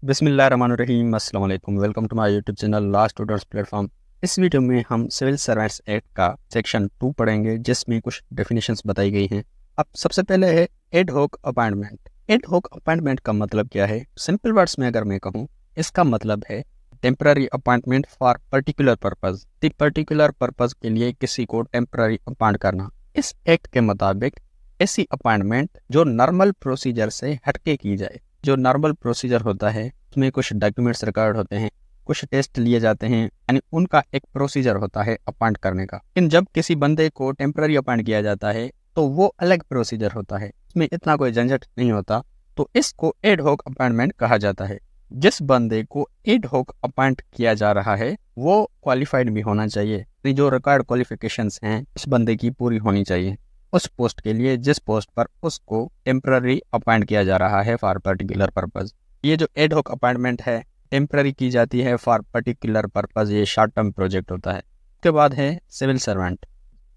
बिस्मिल्लाहिर्रहमानिर्रहीम, अस्सलाम वालेकुम। Welcome to my YouTube channel law students platform. इस वीडियो में हम सिविल सर्वेंट्स एक्ट का सेक्शन 2 पढ़ेंगे, जिसमें कुछ डेफिनेशंस बताई गई हैं। अब सबसे पहले है एड होक अपॉइंटमेंट। एड होक अपॉइंटमेंट का मतलब क्या है? सिंपल वर्ड्स में अगर मैं कहूँ, इसका मतलब है temporary appointment for particular purpose. The particular purpose के लिए किसी को टेम्पररी अपॉइंट करना। इस एक्ट के मुताबिक ऐसी अपॉइंटमेंट जो नॉर्मल प्रोसीजर से हटके की जाए। जो नॉर्मल प्रोसीजर होता है उसमें कुछ डॉक्यूमेंट्स रिकॉर्ड होते हैं, कुछ टेस्ट लिए जाते हैं, यानी उनका एक प्रोसीजर होता है अपॉइंट करने का। लेकिन जब किसी बंदे को टेम्पररी अपॉइंट किया जाता है तो वो अलग प्रोसीजर होता है, उसमें इतना कोई झंझट नहीं होता, तो इसको एड होक अपॉइंटमेंट कहा जाता है। जिस बंदे को एड होक अपॉइंट किया जा रहा है वो क्वालिफाइड भी होना चाहिए। जो रिक्वायर्ड क्वालिफिकेशंस हैं इस बंदे की पूरी होनी चाहिए उस पोस्ट के लिए जिस पोस्ट पर उसको टेम्पररी अपॉइंट किया जा रहा है फॉर पर्टिकुलर पर्पज। ये जो एड होक अपॉइंटमेंट है टेम्पररी की जाती है फॉर पर्टिकुलर पर्पज, ये शॉर्ट टर्म प्रोजेक्ट होता है। उसके बाद है सिविल सर्वेंट।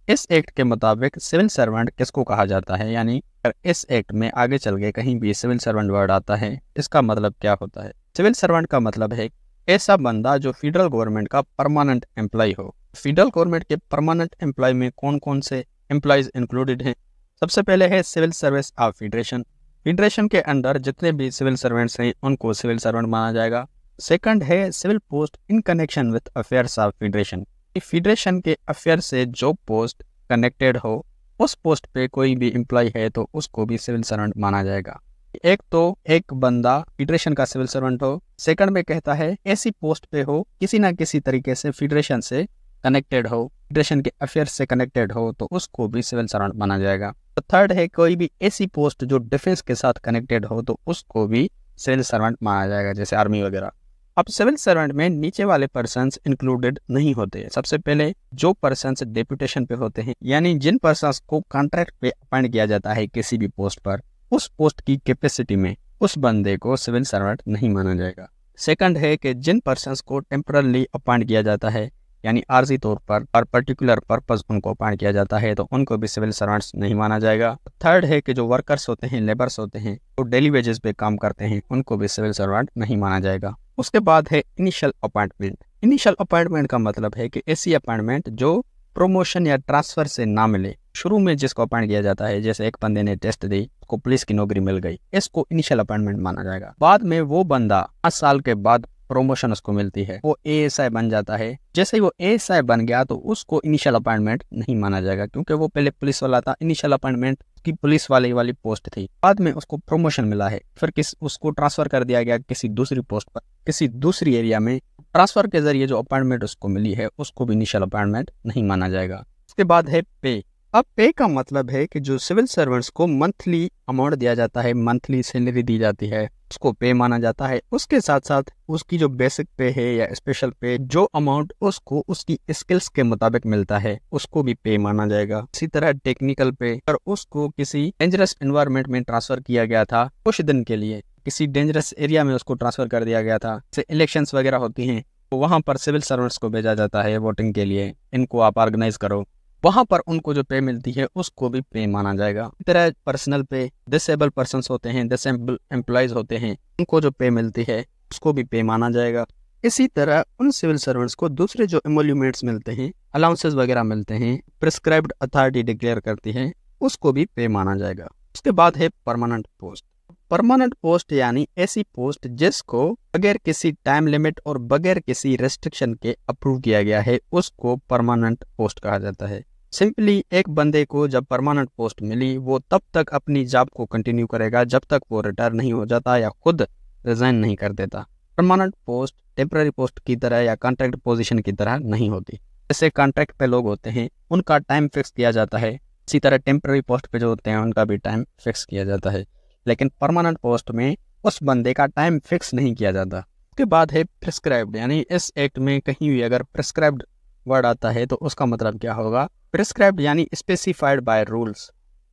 इस एक्ट के मुताबिक सिविल सर्वेंट किसको कहा जाता है, यानी इस एक्ट में आगे चल के कहीं भी सिविल सर्वेंट वर्ड आता है इसका मतलब क्या होता है? सिविल सर्वेंट का मतलब है ऐसा बंदा जो फेडरल गवर्नमेंट का परमानेंट एम्प्लॉय हो। फेडरल गवर्नमेंट के परमानेंट एम्प्लॉय में कौन कौन से एम्प्लॉयज इंक्लूडेड हैं? सबसे पहले है civil service of federation. Federation के अंडर जितने भी सिविल सर्वेंट्स हैं उनको सिविल सर्वेंट माना जाएगा। सेकंड है civil post in connection with affairs of federation. Federation के अफेयर से जो पोस्ट कनेक्टेड हो उस पोस्ट पे कोई भी एम्प्लॉय है तो उसको भी सिविल सर्वेंट माना जाएगा। एक तो एक बंदा फेडरेशन का सिविल सर्वेंट हो, सेकंड में कहता है ऐसी पोस्ट पे हो किसी ना किसी तरीके से फेडरेशन से कनेक्टेड हो, फेडरेशन के अफेयर्स से कनेक्टेड हो तो उसको भी सिविल सर्वेंट माना जाएगा। तो थर्ड है कोई भी ऐसी पोस्ट जो डिफेंस के साथ कनेक्टेड हो तो उसको भी सिविल सर्वेंट माना जाएगा, जैसे आर्मी वगैरह। अब सिविल सर्वेंट में नीचे वाले पर्सन्स इंक्लूडेड नहीं होते। सबसे पहले जो पर्सन्स डेप्यूटेशन पे होते हैं, यानी जिन पर्सन्स को कॉन्ट्रैक्ट पे अपॉइंट किया जाता है किसी भी पोस्ट पर, उस पोस्ट की कैपेसिटी में उस बंदे को सिविल सर्वेंट नहीं माना जाएगा। सेकंड है कि जिन पर्सन्स को टेम्परली अपॉइंट किया जाता है, यानी आर्जी तौर पर और पर्टिकुलर पर्पज उनको अपॉइंट किया जाता है तो उनको भी सिविल सर्वेंट्स नहीं माना जाएगा। थर्ड है कि जो वर्कर्स होते हैं, लेबर्स होते हैं, जो डेली वेजेस पे काम करते हैं, उनको भी सिविल सर्वेंट नहीं माना जाएगा। उसके बाद है इनिशियल अपॉइंटमेंट। इनिशियल अपॉइंटमेंट का मतलब है कि ऐसी अपॉइंटमेंट जो प्रमोशन या ट्रांसफर से ना मिले। शुरू में जिसको अपॉइंट किया जाता है, जैसे एक बंदे ने टेस्ट दी, उसको पुलिस की नौकरी मिल गई, इसको इनिशियल अपॉइंटमेंट माना जाएगा। बाद में वो बंदा 5 साल के बाद प्रमोशन उसको मिलती है, वो एएसआई बन जाता है। जैसे ही वो एएसआई बन गया तो उसको इनिशियल अपॉइंटमेंट नहीं माना जाएगा, क्योंकि वो पहले पुलिस वाला था। इनिशियल अपॉइंटमेंट की पुलिस वाली पोस्ट थी, बाद में उसको प्रमोशन मिला है, फिर उसको ट्रांसफर कर दिया गया किसी दूसरी पोस्ट पर, किसी दूसरी एरिया में। ट्रांसफर के जरिए जो अपॉइंटमेंट उसको मिली है उसको भी इनिशियल अपॉइंटमेंट नहीं माना जाएगा। उसके बाद है पे। अब पे का मतलब है कि जो सिविल सर्वेंट्स को मंथली अमाउंट दिया जाता है, मंथली सैलरी दी जाती है, उसको पे माना जाता है। उसके साथ साथ उसकी जो बेसिक पे है या स्पेशल पे, जो अमाउंट उसको उसकी स्किल्स के मुताबिक मिलता है उसको भी पे माना जाएगा। इसी तरह टेक्निकल पे, और उसको किसी डेंजरस एनवायरनमेंट में ट्रांसफर किया गया था कुछ दिन के लिए, किसी डेंजरस एरिया में उसको ट्रांसफर कर दिया गया था, जैसे इलेक्शंस वगैरह होती हैं तो वहां पर सिविल सर्वेंट्स को भेजा जाता है वोटिंग के लिए, इनको आप ऑर्गेनाइज करो, वहां पर उनको जो पे मिलती है उसको भी पे माना जाएगा। इस तरह पर्सनल पे, डिसेबल पर्सन्स होते हैं, डिसेबल एम्प्लॉयज होते हैं, उनको जो पे मिलती है उसको भी पे माना जाएगा। इसी तरह उन सिविल सर्वेंट्स को दूसरे जो एमोल्यूमेंट्स मिलते हैं, अलाउंसेस वगैरह मिलते हैं, प्रिस्क्राइब्ड अथॉरिटी डिक्लेयर करती है, उसको भी पे माना जाएगा। उसके बाद है परमानेंट पोस्ट। परमानेंट पोस्ट यानी ऐसी पोस्ट जिसको बगैर किसी टाइम लिमिट और बगैर किसी रेस्ट्रिक्शन के अप्रूव किया गया है, उसको परमानेंट पोस्ट कहा जाता है। सिंपली एक बंदे को जब परमानेंट पोस्ट मिली वो तब तक अपनी जॉब को कंटिन्यू करेगा जब तक वो रिटायर नहीं हो जाता या खुद रिजाइन नहीं कर देता। परमानेंट पोस्ट टेम्पररी पोस्ट की तरह या कॉन्ट्रैक्ट पोजीशन की तरह नहीं होती। जैसे कॉन्ट्रैक्ट पे लोग होते हैं उनका टाइम फिक्स किया जाता है, इसी तरह टेम्पररी पोस्ट पे जो होते हैं उनका भी टाइम फिक्स किया जाता है, लेकिन परमानेंट पोस्ट में उस बंदे का टाइम फिक्स नहीं किया जाता। उसके बाद है प्रिस्क्राइब्ड, यानी इस एक्ट में कहीं भी अगर प्रिस्क्राइब्ड वर्ड आता है तो उसका मतलब क्या होगा? प्रिस्क्राइब्ड यानी स्पेसिफाइड बाय रूल्स।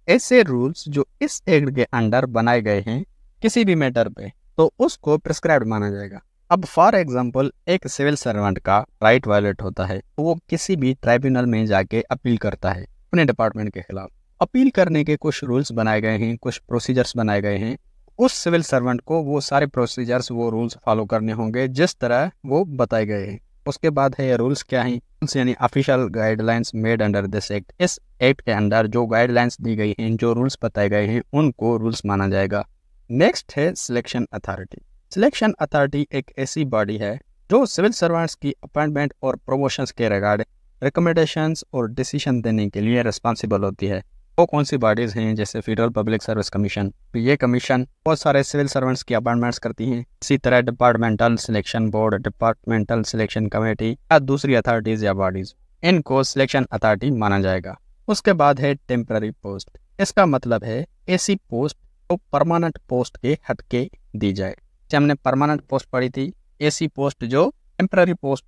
ऐसे रूल्स जो इस एक्ट के अंडर बनाए गए हैं किसी भी मैटर पे तो उसको प्रिस्क्राइब्ड माना जाएगा। अब फॉर एग्जांपल एक सिविल सर्वेंट का राइट वायलेट होता है तो वो किसी भी ट्राइब्यूनल में जाके अपील करता है अपने डिपार्टमेंट के खिलाफ। अपील करने के कुछ रूल्स बनाए गए हैं, कुछ प्रोसीजर्स बनाए गए हैं, उस सिविल सर्वेंट को वो सारे प्रोसीजर्स, वो रूल्स फॉलो करने होंगे जिस तरह वो बताए गए हैं। उसके बाद है रूल्स क्या हैं, रूल्स यानी official guidelines made under this act. इस एक्ट के अंदर जो गाइडलाइंस दी गई हैं, जो रूल्स बताए गए हैं, उनको रूल्स माना जाएगा। नेक्स्ट है सिलेक्शन अथॉरिटी। सिलेक्शन अथॉरिटी एक ऐसी बॉडी है जो सिविल सर्वेंट्स की अपॉइंटमेंट और प्रमोशंस के रिगार्डिंग रिकमेंडेशंस और डिसीजन देने के लिए रिस्पॉन्सिबल होती है। वो कौन सी बॉडीज हैं, जैसे फेडरल पब्लिक सर्विस कमीशन। तो ये कमीशन बहुत सारे सिविल सर्वेंट्स की अपॉइंटमेंट्स करती हैं। इसी तरह departmental selection board, departmental selection committee या दूसरी अथॉरिटीज या बॉडीज, इनको सिलेक्शन अथॉरिटी माना जाएगा। उसके बाद है टेम्पररी पोस्ट। इसका मतलब है ऐसी पोस्ट तो परमानेंट पोस्ट के हटके दी जाए। जैसे हमने परमानेंट पोस्ट पढ़ी थी, ऐसी पोस्ट जो टेम्पररी पोस्ट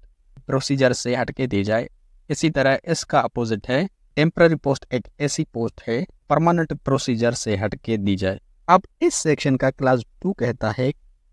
प्रोसीजर से हटके दी जाए। इसी तरह इसका अपोजिट है, टेम्पररी पोस्ट एक ऐसी पोस्ट है परमानेंट प्रोसीजर से हटके दी जाए। अब इस सेक्शन का क्लास 2 कहता है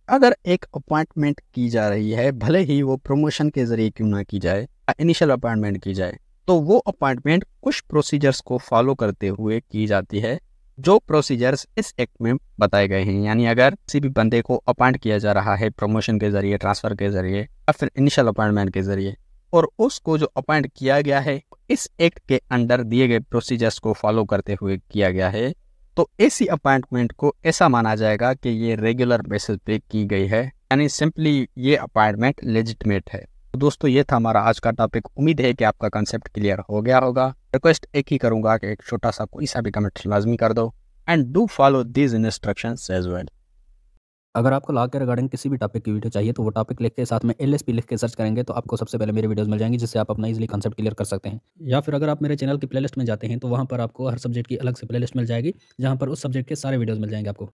अगर एक अपॉइंटमेंट की जा रही है, भले ही वो प्रमोशन के जरिए क्यों ना की जाए या इनिशियल अपॉइंटमेंट की जाए, तो वो अपॉइंटमेंट कुछ प्रोसीजर्स को फॉलो करते हुए की जाती है जो प्रोसीजर्स इस एक्ट में बताए गए हैं। यानी अगर किसी भी बंदे को अपॉइंट किया जा रहा है प्रमोशन के जरिए, ट्रांसफर के जरिए या फिर इनिशियल अपॉइंटमेंट के जरिए, और उसको जो अपॉइंट किया गया है इस एक्ट के अंडर दिए गए प्रोसीजर्स को फॉलो करते हुए किया गया है, तो ऐसी अपॉइंटमेंट को ऐसा माना जाएगा कि ये रेगुलर बेसिस पे की गई है, यानी सिंपली ये अपॉइंटमेंट लेजिटिमेट है। तो दोस्तों ये था हमारा आज का टॉपिक। उम्मीद है कि आपका कंसेप्ट क्लियर हो गया होगा। रिक्वेस्ट एक ही करूंगा कि एक छोटा सा कोई सा भी कमेंट लाजमी कर दो and do follow these instructions as well. अगर आपको लॉ के रिगार्डिंग किसी भी टॉपिक की वीडियो चाहिए तो वो टॉपिक लिख के साथ में एलएसपी लिख के सर्च करेंगे तो आपको सबसे पहले मेरी वीडियोस मिल जाएंगी, जिससे आप अपना इजीली कंसेप्ट क्लियर कर सकते हैं। या फिर अगर आप मेरे चैनल की प्लेलिस्ट में जाते हैं तो वहाँ पर आपको हर सब्जेक्ट की अलग से प्लेलिस्ट मिल जाएगी, जहाँ पर उस सब्जेक्ट के सारे वीडियोस मिल जाएंगे आपको।